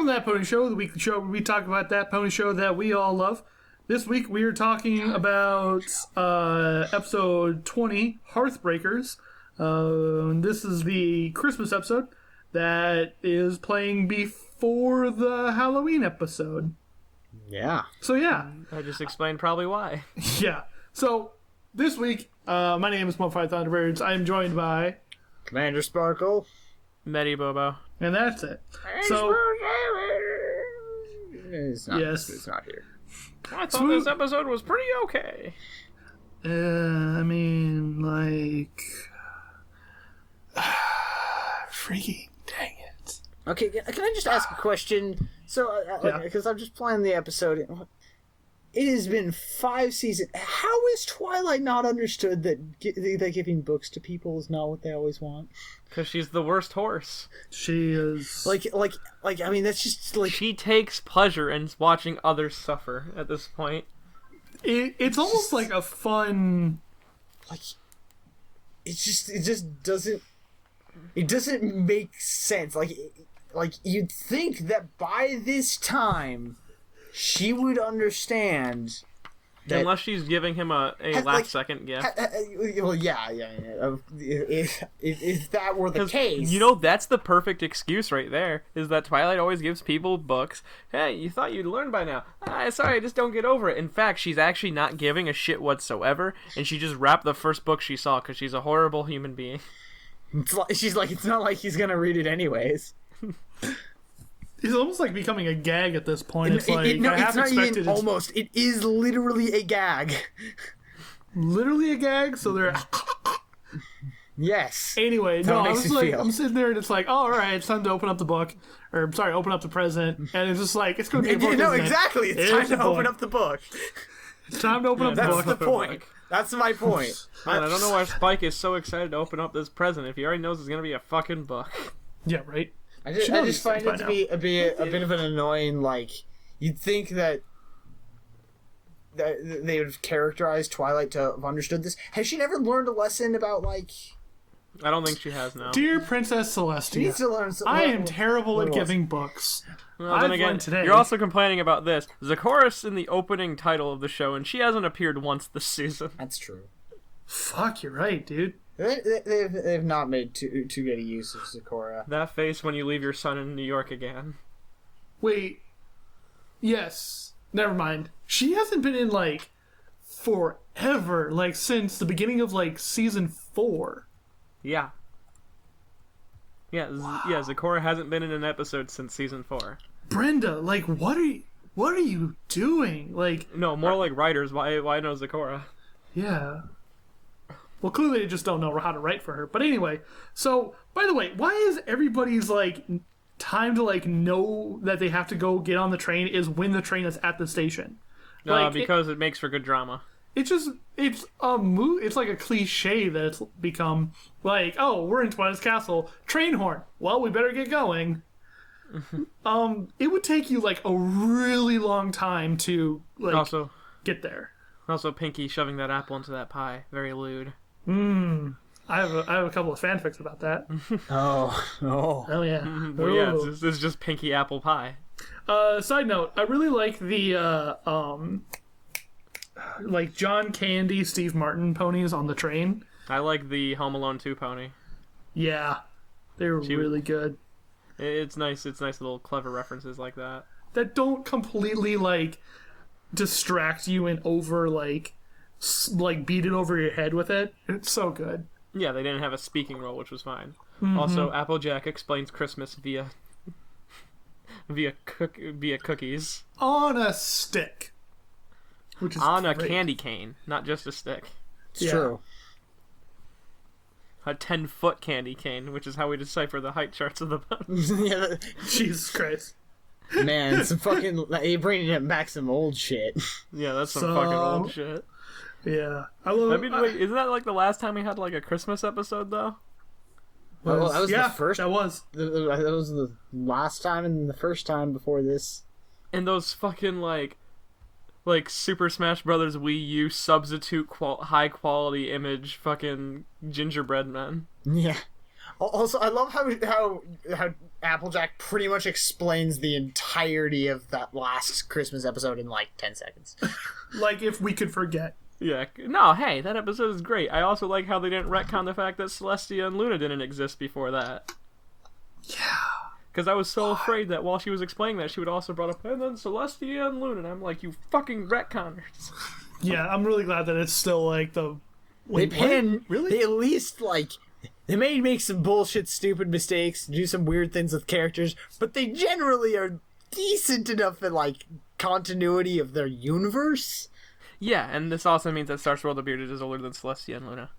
Welcome to That Pony Show, the weekly show where we talk about that pony show that we all love. This week we are talking about episode 20, Hearthbreakers. This is the Christmas episode that is playing before the Halloween episode. Yeah. So yeah. I just explained probably why. Yeah. So this week, my name is Mumfied Thunderbirds. I am joined by Commander Sparkle. Medi Bobo. And that's it. So it's not, yes. It's not here. I thought this episode was pretty okay. I mean, like, freaking dang it. Okay, can I just ask a question? So, because I'm just playing the episode. It has been 5 seasons. How is Twilight not understood that giving books to people is not what they always want? Because she's the worst horse. She is... Like, I mean, that's just, like... She takes pleasure in watching others suffer at this point. It's almost like a fun... Like, it just doesn't... It doesn't make sense. Like, you'd think that by this time... she would understand that... Unless she's giving him a last-second gift. Well, yeah. If that were the case... You know, that's the perfect excuse right there, is that Twilight always gives people books. Hey, you thought you'd learn by now. Sorry, I just don't get over it. In fact, she's actually not giving a shit whatsoever, and she just wrapped the first book she saw, because she's a horrible human being. She's like, it's not like he's gonna read it anyways. It's almost like becoming a gag at this point. It's like, no, I half it's not expected even almost. It is literally a gag. Literally a gag? So they're... Yes. Anyway, no, I was like, feel. I'm sitting there and it's like, oh, alright, it's time to open up the book. Or, sorry, open up the present. And it's just like, it's going to be a book, No, isn't exactly. It? It's time to open up the book. It's time to open up the book. That's the point. That's my point. Man, I don't know why Spike is so excited to open up this present if he already knows it's going to be a fucking book. Yeah, right? I just find it to be a bit of an annoying, like, you'd think that they would have characterized Twilight to have understood this. Has she never learned a lesson about, like... I don't think she has now. Dear Princess Celestia, She needs to learn I am terrible at giving books. Well, then again, today. you're also complaining about this. Zachorus in the opening title of the show, and she hasn't appeared once this season. That's true. Fuck, you're right, dude. They've not made too good a use of Sakura. That face when you leave your son in New York again. Wait. Yes. Never mind. She hasn't been in, like, forever. Like, since the beginning of, like, season 4. Yeah. Yeah, wow. Yeah, Zachora hasn't been in an episode since season 4. Brenda, like, what are you doing? Like... No, more like writers. Why no Zachora? Yeah. Well, clearly they just don't know how to write for her. But anyway, so, by the way, why is everybody's, like, time to, like, know that they have to go get on the train is when the train is at the station? Like, because it makes for good drama. It's like a cliche that it's become, like, oh, we're in Twilight's Castle, train horn. Well, we better get going. It would take you, like, a really long time to, like, get there. Also, Pinky shoving that apple into that pie. Very lewd. I have a couple of fanfics about that. Oh yeah. Well, yeah, this is just Pinky apple pie. Side note, I really like the like John Candy, Steve Martin ponies on the train. I like the Home Alone 2 pony. Yeah, they're really good. It's nice. It's nice little clever references like that. That don't completely, like, distract you and over, like beat it over your head with it. It's so good. Yeah, they didn't have a speaking role, which was fine. Mm-hmm. Also, Applejack explains Christmas via cookies on a stick, which is on great. A candy cane, not just a stick. It's true. A 10-foot candy cane, which is how we decipher the height charts of the boat. Yeah, Jesus Christ. Man, some fucking... You're bringing back some old shit. Yeah, that's some fucking old shit. Yeah. Wait, isn't that like the last time we had like a Christmas episode, though? Well, that was the first... that was. That was the last time and the first time before this. And those fucking, like Super Smash Brothers Wii U substitute high-quality image fucking gingerbread men. Yeah. Also, I love how Applejack pretty much explains the entirety of that last Christmas episode in like 10 seconds. Like if we could forget. Yeah. No, hey, that episode is great. I also like how they didn't retcon the fact that Celestia and Luna didn't exist before that. Yeah. Because I was so afraid that while she was explaining that, she would also brought up, and then Celestia and Luna, and I'm like, you fucking retconners. Yeah, I'm really glad that it's still like the... Wait, Really? They at least, like... They may make some bullshit, stupid mistakes, do some weird things with characters, but they generally are decent enough at, like, continuity of their universe. Yeah, and this also means that Starsworld the Bearded is older than Celestia and Luna.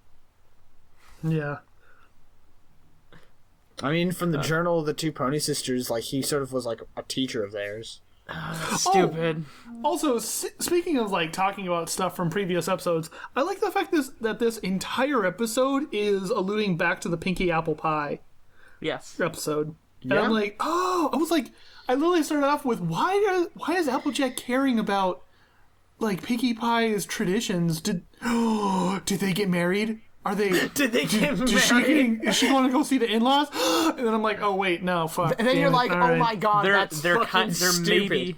Yeah. I mean, from the Journal of the Two Pony Sisters, like, he sort of was, like, a teacher of theirs. Stupid. Also, speaking of, like, talking about stuff from previous episodes, I like the fact that this entire episode is alluding back to the Pinky Apple Pie episode. Yeah. And I'm like, I literally started off with, why is Applejack caring about, like, Pinkie Pie's traditions? Did they get married? Are they? Did they get married? Is she going to go see the in-laws? And then I'm like, oh wait, no, fuck. And then you're like, oh my god, they're fucking stupid.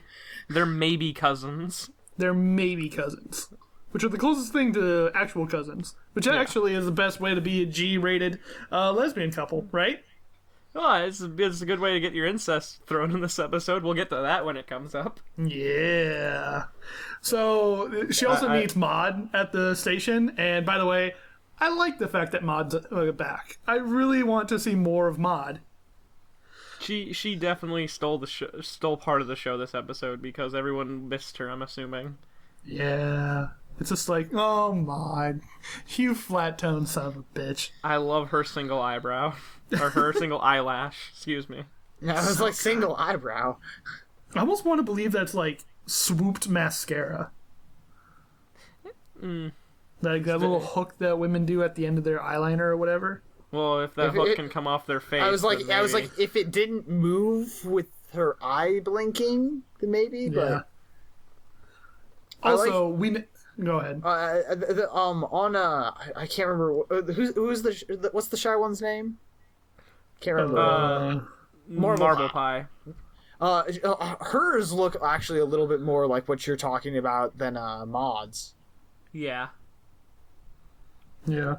They're maybe cousins. They're maybe cousins, which are the closest thing to actual cousins. Which actually is the best way to be a G-rated lesbian couple, right? Oh, it's a good way to get your incest thrown in this episode. We'll get to that when it comes up. Yeah. So she also meets Maud at the station, and by the way, I like the fact that Maud's back. I really want to see more of Maud. She definitely stole part of the show this episode because everyone missed her, I'm assuming. Yeah. It's just like, oh, Maud, you flat-toned son of a bitch. I love her single eyebrow. Or her single eyelash, excuse me. Yeah, it was like single eyebrow. I almost want to believe that's like swooped mascara. Like that little hook that women do at the end of their eyeliner or whatever. Well, if that hook can come off their face, I was like, if it didn't move with her eye blinking, then maybe. Yeah. But also, go ahead. I can't remember who's what's the shy one's name? Can't remember. Marble Pie. Hers look actually a little bit more like what you're talking about than Maud's. Yeah. Yeah.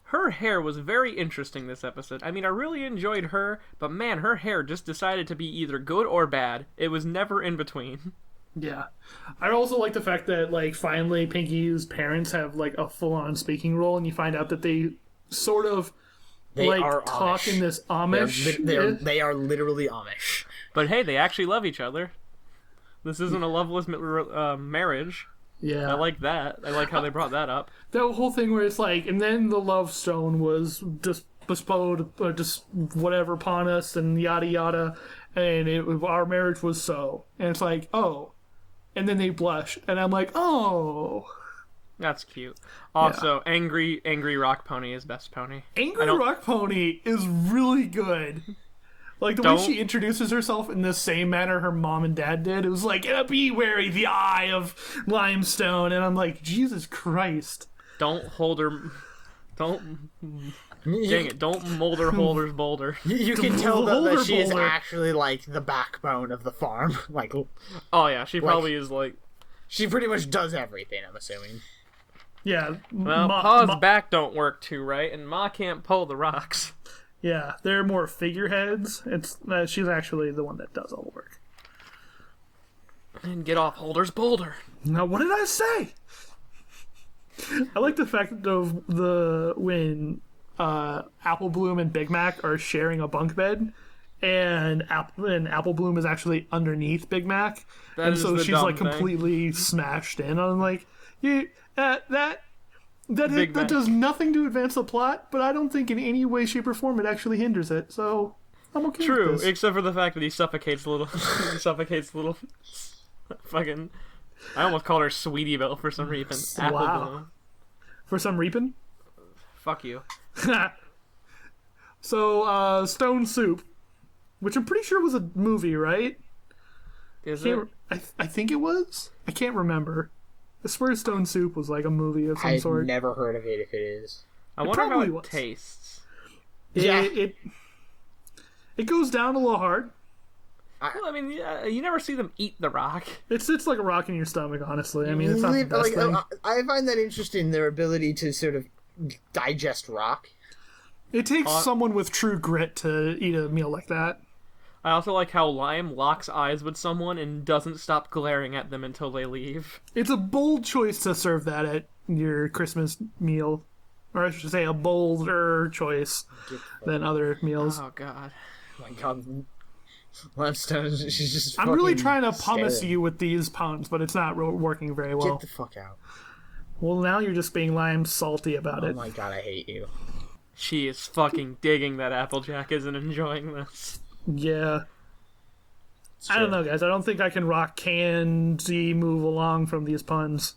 Her hair was very interesting this episode. I mean, I really enjoyed her, but man, her hair just decided to be either good or bad. It was never in between. Yeah. I also like the fact that, like, finally Pinky's parents have, like, a full-on speaking role, and you find out that they sort of, talk in this Amish. They are literally Amish. But hey, they actually love each other. This isn't a loveless marriage. Yeah. I like that. I like how they brought that up. That whole thing where it's like, and then the love stone was just bestowed, just whatever upon us, and yada yada, and our marriage was so. And it's like, oh. And then they blush, and I'm like, oh. That's cute. Also, Angry Rock Pony is best pony. Angry Rock Pony is really good. Like, the way she introduces herself in the same manner her mom and dad did, it was like, be wary the eye of limestone, and I'm like, Jesus Christ. Don't hold her... Don't... Dang it, don't molder Holder's boulder. You can tell that she is actually, like, the backbone of the farm. Like, oh yeah, she probably is, like... She pretty much does everything, I'm assuming. Yeah. Well, Pa's back don't work too right, and Ma can't pull the rocks. Yeah, they're more figureheads. She's actually the one that does all the work. And get off Holder's boulder. Now, what did I say? I like the fact of when Apple Bloom and Big Mac are sharing a bunk bed, and Apple Bloom is actually underneath Big Mac, and so she's like completely smashed in. I'm like, that does nothing to advance the plot, but I don't think in any way, shape, or form it actually hinders it. So I'm okay. True, with this. Except for the fact that he suffocates a little. Fucking. I almost called her Sweetie Belle for some reason. Apple Bloom. For some reason. Fuck you. So Stone Soup, which I'm pretty sure was a movie, right? Is it? I think it was. I can't remember. I swear Stone Soup was like a movie of some sort. I've never heard of it if it is. I wonder how it tastes. It goes down a little hard. Well, I mean, you never see them eat the rock. It's like a rock in your stomach, honestly. I mean, it's not the best thing. I find that interesting, their ability to sort of digest rock. It takes someone with true grit to eat a meal like that. I also like how Lime locks eyes with someone and doesn't stop glaring at them until they leave. It's a bold choice to serve that at your Christmas meal. Or I should say a bolder choice than other meals. Oh, God. Oh, my God. Limestone, she's just I'm really trying to pumice you with these puns, but it's not working very well. Get the fuck out. Well, now you're just being Lime salty about it. Oh my God, I hate you. She is fucking digging that Applejack isn't enjoying this. Yeah. I don't know, guys. I don't think I can rock Candy move along from these puns.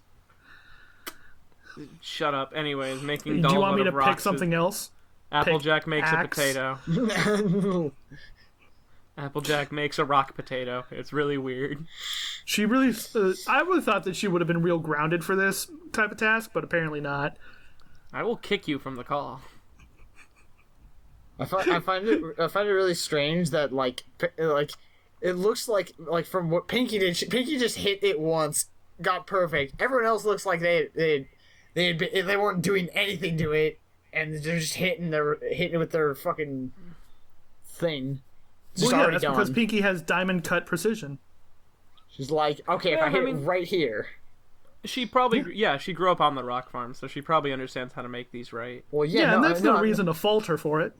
Shut up. Anyways, making Do you want me to pick something else? Applejack Pick makes axe. a potato. Applejack makes a rock potato. It's really weird. She really... I would have thought that she would have been real grounded for this type of task, but apparently not. I will kick you from the call. I find it really strange that like it looks like from what Pinky did. Pinky just hit it once, got perfect. Everyone else looks like they weren't doing anything to it, and they're just hitting it with their fucking thing. It's Well, yeah, already that's done. because Pinky has diamond cut precision. She's like, okay, if I hit it right here. She probably, she grew up on the rock farm, so she probably understands how to make these right. Well, Yeah, and that's no reason to fault her for it.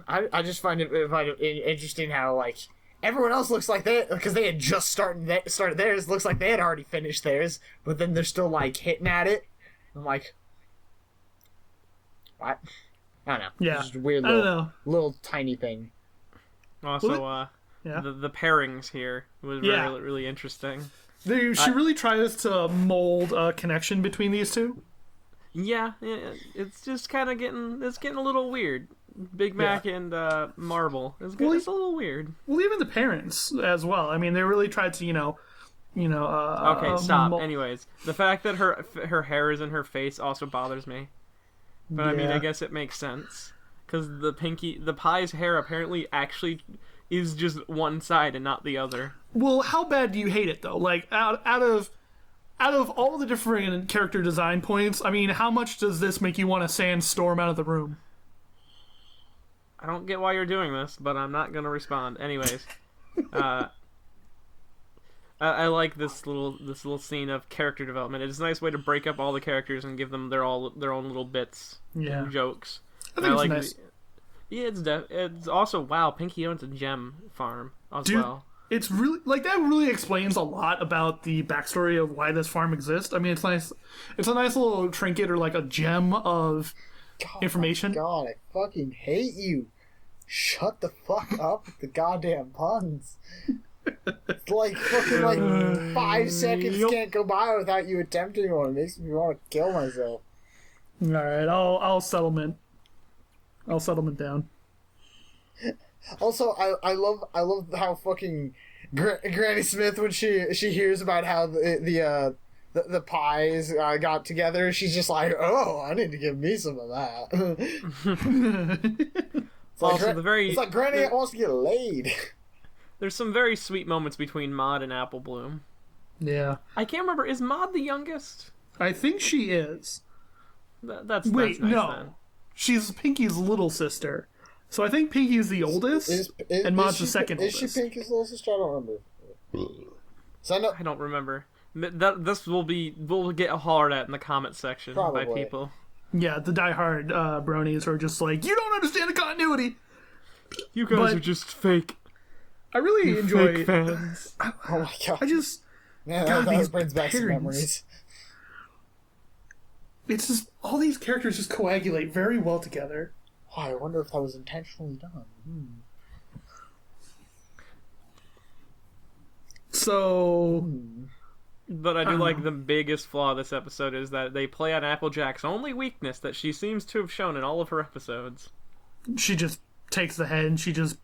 I just find it interesting how like everyone else looks like because they had just started theirs. Looks like they had already finished theirs, but then they're still like hitting at it. I'm like, what? I don't know. Yeah, just a weird I don't know. little tiny thing. Also, the pairings here was really, really interesting. She really tries to mold a connection between these two. Yeah, it's just kind of getting a little weird. Big Mac and Marble. It's a little weird. Well, even the parents as well. I mean, they really tried to, okay, stop. Anyways, the fact that her hair is in her face also bothers me. But I mean, I guess it makes sense because the pie's hair apparently actually is just one side and not the other. Well, how bad do you hate it though? Like out of all the different character design points, I mean, how much does this make you want to sandstorm out of the room? I don't get why you're doing this, but I'm not gonna respond. Anyways, I like this little scene of character development. It's a nice way to break up all the characters and give them their own little bits, and jokes. I think it's nice. It's also wow. Pinky owns a gem farm as well. It's really that. Really explains a lot about the backstory of why this farm exists. I mean, it's nice. It's a nice little trinket or like a gem of information. Oh my God, I fucking hate you. Shut the fuck up with the goddamn puns. It's like fucking 5 seconds can't go by without you attempting one. It makes me want to kill myself. All right, I'll settlement. I'll settlement down. Also, I love how fucking Granny Smith, when she hears about how the pies got together, she's just like, oh, I need to give me some of that. It's like Granny wants to get laid. There's some very sweet moments between Maud and Apple Bloom. Yeah. I can't remember. Is Maud the youngest? I think she is. That's Wait, nice, no. then. She's Pinky's little sister. So I think Pinky's the oldest, and Maud's the second oldest. Is she Pinky's little sister? I don't remember. So I don't remember. We'll get hard at in the comment section by people. Yeah, the diehard bronies are just like, you don't understand the continuity. You guys are just fake. I really enjoy fake fans. Oh my God! That brings back some memories. It's just all these characters just coagulate very well together. Oh, I wonder if that was intentionally done. So, but I do like the biggest flaw of this episode is that they play on Applejack's only weakness that she seems to have shown in all of her episodes. She just takes the head and she just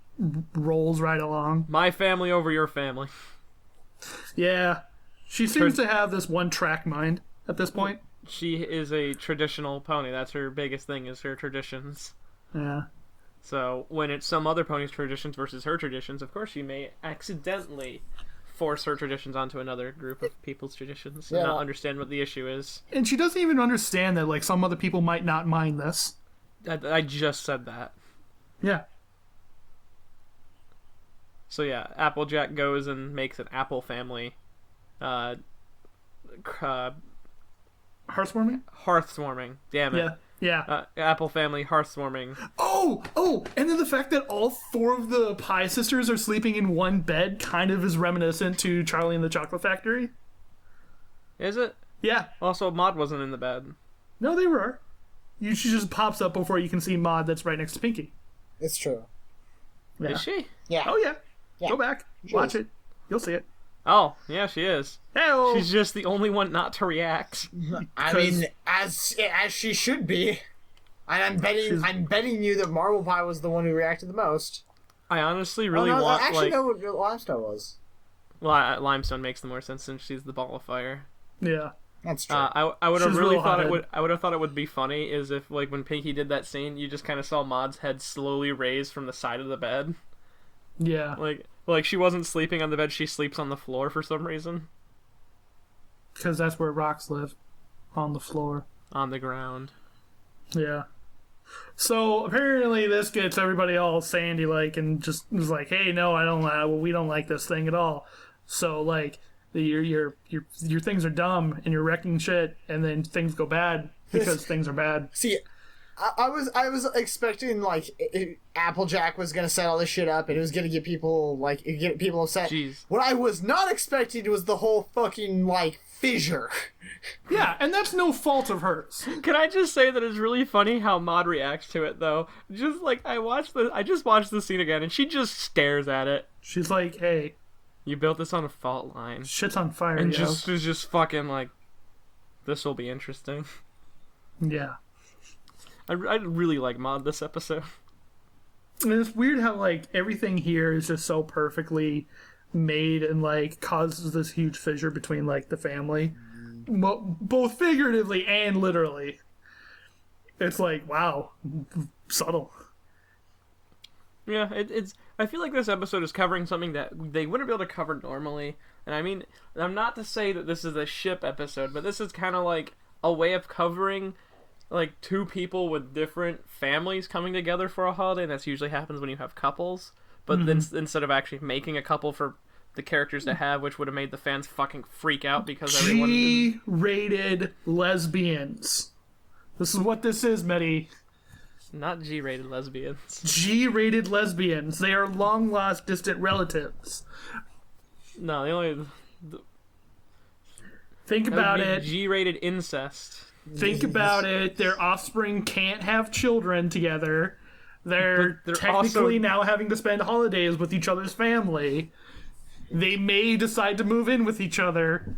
rolls right along. My family over your family. Yeah. She seems to have this one-track mind at this point. She is a traditional pony. That's her biggest thing, is her traditions. Yeah. So when it's some other pony's traditions versus her traditions, of course she may accidentally force her traditions onto another group of people's traditions and not understand what the issue is. And she doesn't even understand that, like, some other people might not mind this. I just said that. Yeah. So yeah, Applejack goes and makes an apple family hearthwarming. Damn it. Yeah. Yeah. Apple family hearthwarming. Oh, and then the fact that all 4 of the Pie sisters are sleeping in one bed kind of is reminiscent to Charlie and the Chocolate Factory. Is it? Yeah. Also, Maud wasn't in the bed. No, they were. She just pops up before you can see Maud that's right next to Pinky. It's true. Yeah. Is she? Yeah. Oh, yeah. Go back. Watch it. You'll see it. Oh, yeah, she is. Hey-o. She's just the only one not to react. I mean, as she should be. And I'm betting you that Marble Pie was the one who reacted the most. I honestly really no, want, actually, know what Limestone was. Well, Limestone makes the more sense since she's the ball of fire. Yeah. That's true. I would have really thought hot-headed. I would have thought it would be funny is if, like, when Pinky did that scene, you just kind of saw Maud's head slowly raise from the side of the bed. Yeah. Like she wasn't sleeping on the bed, she sleeps on the floor for some reason. Because that's where rocks live. On the floor. On the ground. Yeah. So apparently this gets everybody all sandy-like and just was like, hey, no, we don't like this thing at all. So, like, your things are dumb and you're wrecking shit, and then things go bad because things are bad. See, I was expecting, like, Applejack was gonna set all this shit up and it was gonna get people upset. Jeez. What I was not expecting was the whole fucking, like, fissure. Yeah, and that's no fault of hers. Can I just say that it's really funny how Maud reacts to it though? Just like I just watched the scene again and she just stares at it. She's like, hey, you built this on a fault line. shit's on fire, And yo. is just fucking like, this will be interesting. Yeah. I really like Maud this episode. And it's weird how, like, everything here is just so perfectly made and, like, causes this huge fissure between, like, the family. Both figuratively and literally. It's like, wow. Subtle. Yeah, it's. I feel like this episode is covering something that they wouldn't be able to cover normally. And I mean, I'm not to say that this is a ship episode, but this is kind of like a way of covering, like, 2 people with different families coming together for a holiday. And that's usually happens when you have couples. But then instead of actually making a couple for the characters to have, which would have made the fans fucking freak out because everyone is... G-rated lesbians. This is what this is, Medi. Not G-rated lesbians. G-rated lesbians. They are long-lost distant relatives. No, they only... Think about it. G-rated incest. Think about it. Their offspring can't have children together. They're technically now having to spend holidays with each other's family. They may decide to move in with each other.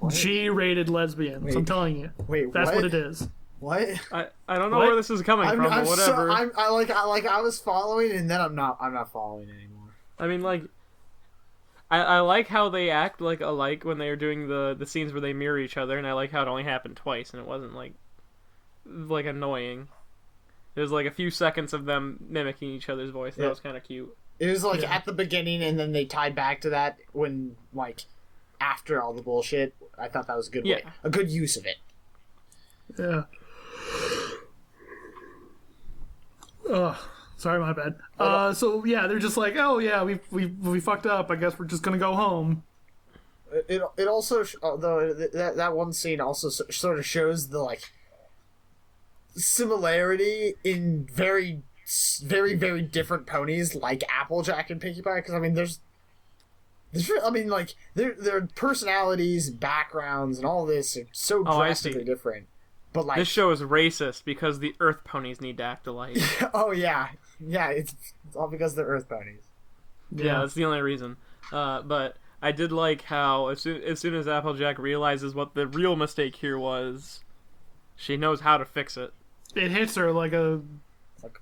G-rated lesbians. I'm telling you. Wait, that's what? what it is. What? I don't know where this is coming from, but whatever. I was following, and then I'm not following anymore. I mean, like, I like how they act like alike when they are doing the scenes where they mirror each other, and I like how it only happened twice, and it wasn't like annoying. It was like a few seconds of them mimicking each other's voice. That was kind of cute. It was like at the beginning, and then they tied back to that when, like, after all the bullshit. I thought that was a good way, a good use of it. Yeah. Ugh. Sorry, my bad. So yeah, they're just like, oh yeah, we fucked up. I guess we're just gonna go home. It also, although that one scene also sort of shows the, like, similarity in very, very, very different ponies like Applejack and Pinkie Pie. Because I mean, their personalities, backgrounds, and all this are so drastically different. But, like, this show is racist because the Earth ponies need to act alike. Oh yeah, it's all because they're Earth ponies. Yeah, that's the only reason. But I did like how as soon as Applejack realizes what the real mistake here was, she knows how to fix it. It hits her like a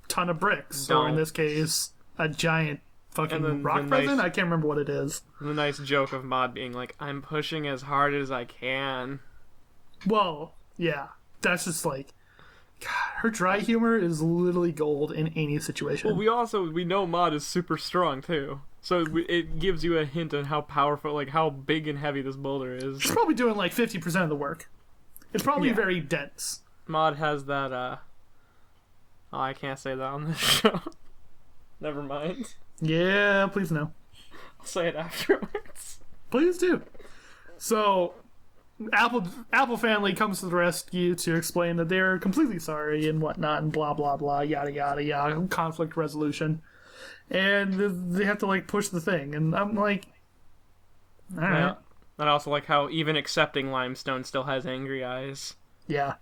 ton of bricks, or in this case, a giant fucking rock present. I can't remember what it is. The nice joke of Maud being like, "I'm pushing as hard as I can." Well, yeah. That's just like, Her dry humor is literally gold in any situation. Well, we know Maud is super strong too, so it gives you a hint on how powerful, like how big and heavy this boulder is. She's probably doing like 50% of the work. It's probably very dense. Maud has that. Oh, I can't say that on this show. Never mind. Yeah, please no. I'll say it afterwards. Please do. So, Apple family comes to the rescue to explain that they're completely sorry and whatnot and blah blah blah yada yada yada, conflict resolution, and they have to like push the thing, and I'm like, all right. Yeah. And I also like how even accepting Limestone still has angry eyes. Yeah.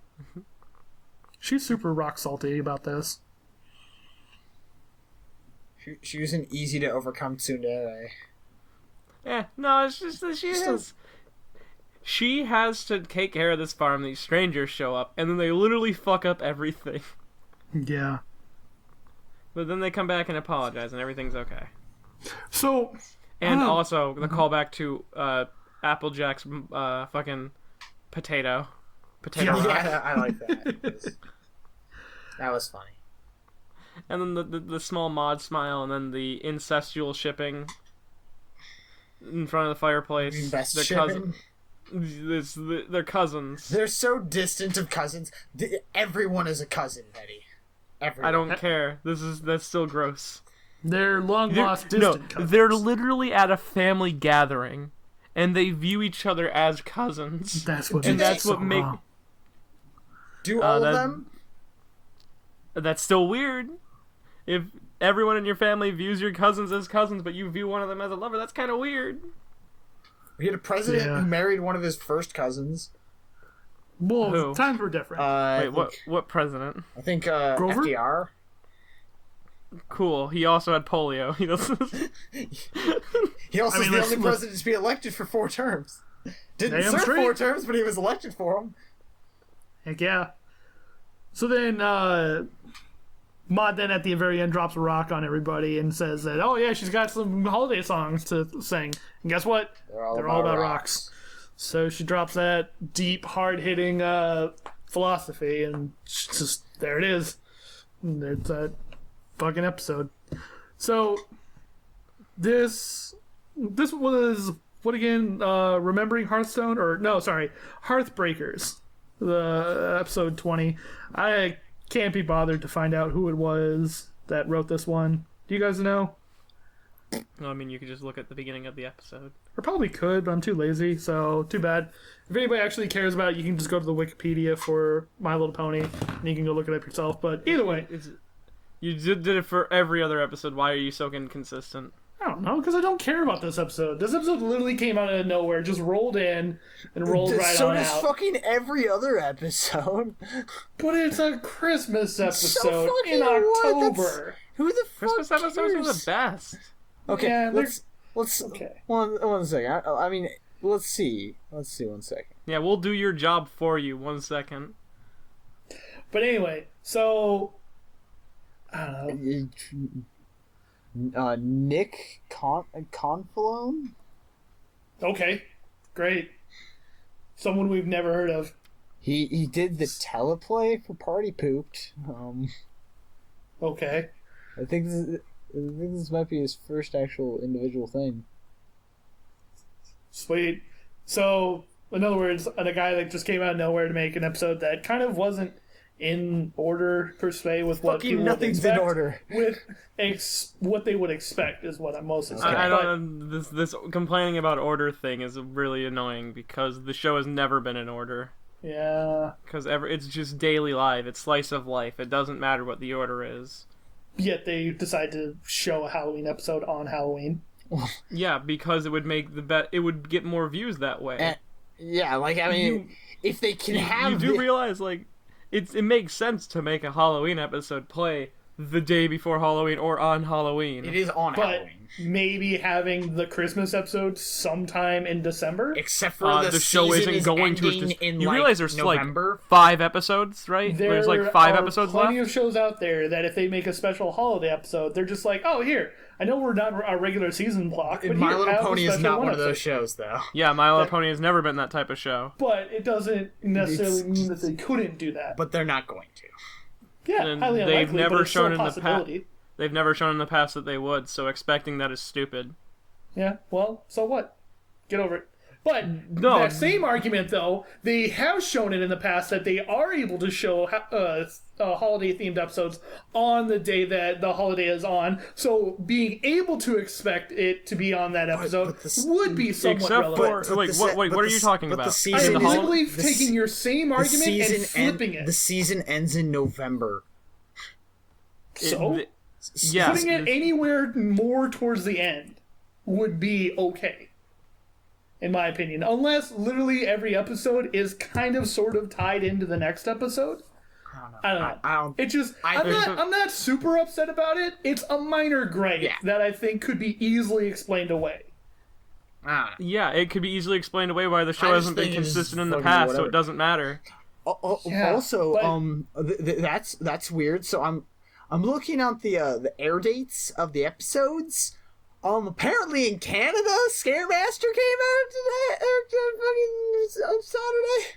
She's super rock salty about this. She was an easy to overcome tsundere. No, it's just that she has to take care of this farm. These strangers show up, and then they literally fuck up everything. Yeah. But then they come back and apologize, and everything's okay. So... And also, the callback to Applejack's fucking potato. Yeah, I like that. That was funny. And then the small Maud smile, and then the incestual shipping in front of the fireplace. Best their shipping. They're cousins. They're so distant of cousins. Everyone is a cousin, Betty. Everyone. I don't care. That's still gross. They're long lost distant cousins. They're literally at a family gathering, and they view each other as cousins. That's what. And that's what make. Do all of them? That's still weird. If everyone in your family views your cousins as cousins, but you view one of them as a lover, that's kind of weird. We had a president who married one of his first cousins. Well, Who? times were different. Wait, what president? I think Grover? FDR. Cool. He also had polio. He also is the only president to be elected for 4 terms. Didn't serve 4 terms, but he was elected for them. Heck yeah. So then, Maud then at the very end drops a rock on everybody and says that, oh yeah, she's got some holiday songs to sing. And guess what? They're all about rocks. So she drops that deep, hard-hitting philosophy, and just there it is. And there's that fucking episode. So this was what again? Remembering Hearthstone, or no, sorry, Hearthbreakers. The episode 20. I can't be bothered to find out who it was that wrote this one. Do you guys know? No, I mean, you could just look at the beginning of the episode. I probably could, but I'm too lazy, so too bad. If anybody actually cares about it, you can just go to the Wikipedia for My Little Pony, and you can go look it up yourself. But either way, you did it for every other episode. Why are you so inconsistent? I don't know, because I don't care about this episode. This episode literally came out of nowhere, just rolled in and rolled right on out. So does fucking every other episode. But it's a Christmas episode in October. Who the fuck Christmas episodes are the best. Okay, Yeah, let's okay. One second. I mean, let's see 1 second. Yeah, we'll do your job for you. 1 second. But anyway, so I don't know. Nick Confalone? Okay, great. Someone we've never heard of. He did the teleplay for Party Pooped. Okay. I think this might be his first actual individual thing. Sweet. So, in other words, a guy that just came out of nowhere to make an episode that kind of wasn't in order per se with what people nothing's would expect, in order. with what they would expect is what I'm mostly saying. I don't know. This complaining about order thing is really annoying because the show has never been in order. Yeah. Because it's just daily life. It's slice of life. It doesn't matter what the order is. Yet they decide to show a Halloween episode on Halloween. Yeah, because it would make it would get more views that way. Yeah, like I mean, if they can have, you do realize like it makes sense to make a Halloween episode play the day before Halloween or on Halloween. It is on But Halloween. maybe having the Christmas episode sometime in December. Except for the show season isn't going to. in You like realize there's November. like 5 episodes, right? There's like 5 episodes left. There are plenty of shows out there that if they make a special holiday episode, they're just like, oh, here. I know we're not our regular season block, but My here, Little have a Pony is special not one of episode. those shows, though. Yeah, My Little Pony has never been that type of show. But it doesn't necessarily mean that they couldn't do that. But they're not going to. Yeah, And highly they've unlikely, never but it's still shown a in the possibility. They've never shown in the past that they would, so expecting that is stupid. Yeah, well, so what? Get over it. But No. that same argument, though, they have shown it in the past that they are able to show holiday-themed episodes on the day that the holiday is on. So being able to expect it to be on that episode would be somewhat Except relevant. for what are you talking about? The season I'm is- literally the taking your same argument and flipping it. The season ends in November. So Yes. putting it anywhere more towards the end would be okay. In my opinion, unless literally every episode is kind of sort of tied into the next episode. I don't know. I don't. It just I'm not super upset about it. It's a minor gripe that I think could be easily explained away. Yeah, it could be easily explained away why the show I just hasn't been think it's consistent in the fucking past, so whatever. it doesn't matter. Yeah, Also, but- that's weird. So I'm looking at the air dates of the episodes. Apparently in Canada, Scaremaster came out today, on Saturday.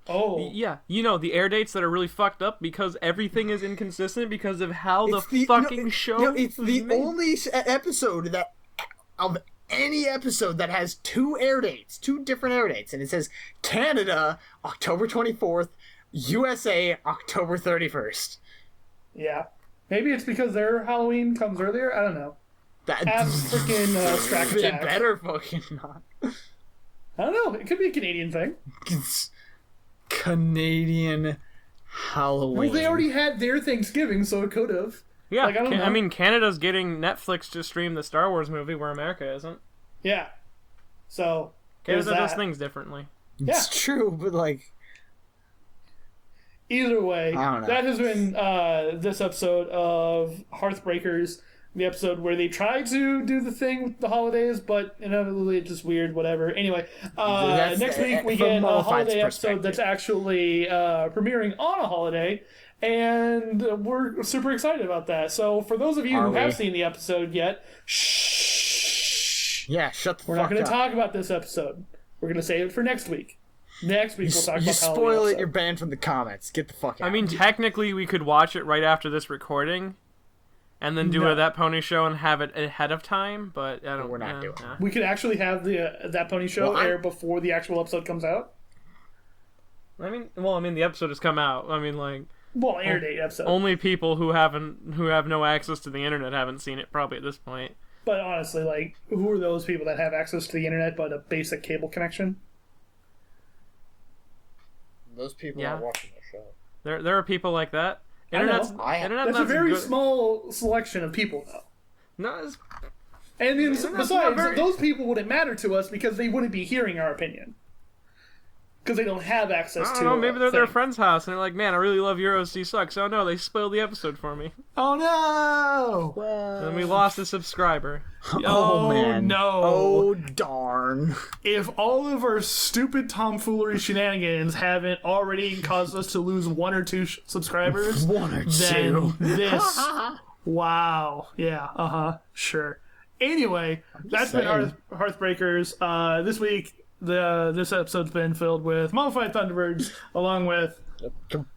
Oh, Yeah, the air dates that are really fucked up because everything is inconsistent because of how It's the fucking show. it's was the made. only episode that of any episode that has two different air dates, and it says Canada October 24th, USA October 31st. yeah. Maybe it's because their Halloween comes earlier. I don't know. That Ask freaking Strack they Attack. better fucking not. I don't know. It could be a Canadian thing. It's Canadian Halloween. Well, they already had their Thanksgiving, so it could have. Yeah, Like, I don't know. I mean, Canada's getting Netflix to stream the Star Wars movie, where America isn't. Yeah. So there's Canada does that. things differently. It's true, but like, Either way, I don't know. that has been this episode of Hearthbreakers, the episode where they try to do the thing with the holidays, but inevitably it's just weird, whatever. Anyway, That's next week we from get a Mollified's holiday episode perspective. that's actually premiering on a holiday, and we're super excited about that. So for those of you Are who have we? seen the episode yet, shh, yeah, shut the we're fuck not going up. to talk about this episode. We're going to save it for next week. Next week we'll talk You about the Halloween spoil it, episode. you're banned from the comments. Get the fuck out. I mean, technically, we could watch it right after this recording, and then do No. a That Pony show and have it ahead of time. But I don't. We're not doing We could actually have the That Pony Show Well, air before the actual episode comes out. I mean, the episode has come out. I mean, like, Well, air date episode. only people who have no access to the internet haven't seen it probably at this point. But honestly, like, who are those people that have access to the internet but a basic cable connection? those people Yeah. are watching the show. There are people like that. I know. Internet's I- internet That's a not very good. small selection of people, though. No, it's- And then, not besides, very- those people wouldn't matter to us because they wouldn't be hearing our opinion. Because they don't have access I to don't know. Maybe they're at their thing. friend's house and they're like, "Man, I really love Euro C sucks." Oh no, they spoiled the episode for me. Oh, no! And we lost a subscriber. Oh, man. no. Oh darn. If all of our stupid tomfoolery shenanigans haven't already caused us to lose one or two subscribers, One or then two. this. Wow. Yeah. Sure. Anyway, that's been saying. Hearthbreakers. This week, this episode's been filled with Mollified Thunderbirds, along with.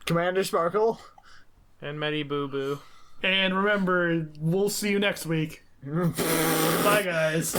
Commander Sparkle. And Medi Boo Boo. And remember, we'll see you next week. Bye, guys.